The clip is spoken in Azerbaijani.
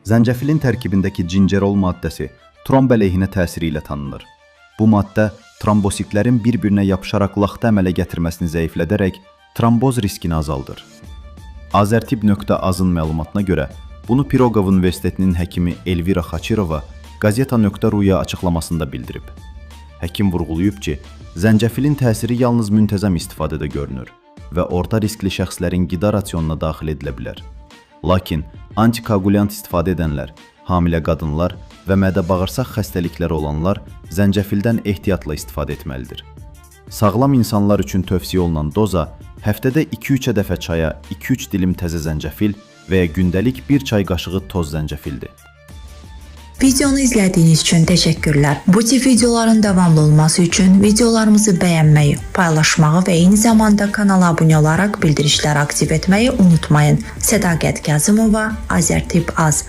Zəncəfilin tərkibindəki cincerol maddəsi tromb əleyhinə təsiri ilə tanınır. Bu maddə trombositlərin bir-birinə yapışaraq laxta əmələ gətirməsini zəiflədərək tromboz riskini azaldır. Azərtib.az-ın məlumatına görə, bunu Piroqov Universitetinin həkimi Elvira Xaçirova Gazeta.ru-ya açıqlamasında bildirib. Həkim vurğulayıb ki, zəncəfilin təsiri yalnız müntəzəm istifadədə görünür və orta riskli şəxslərin qida rasionuna daxil edilə bilər. Lakin antikoagulyant istifadə edənlər, hamilə qadınlar və mədə-bağırsaq xəstəlikləri olanlar zəncəfildən ehtiyatla istifadə etməlidir. Sağlam insanlar üçün tövsiyə olunan doza həftədə 2-3 dəfə çaya 2-3 dilim təzə zəncəfil və ya gündəlik 1 çay qaşığı toz zəncəfildir. Videonu izlədiyiniz üçün təşəkkürlər. Bu tip videoların davamlı olması üçün videolarımızı bəyənməyi, paylaşmağı və eyni zamanda kanala abunə olaraq bildirişləri aktiv etməyi unutmayın. Sədaqət Kazımova, Azərtib Az.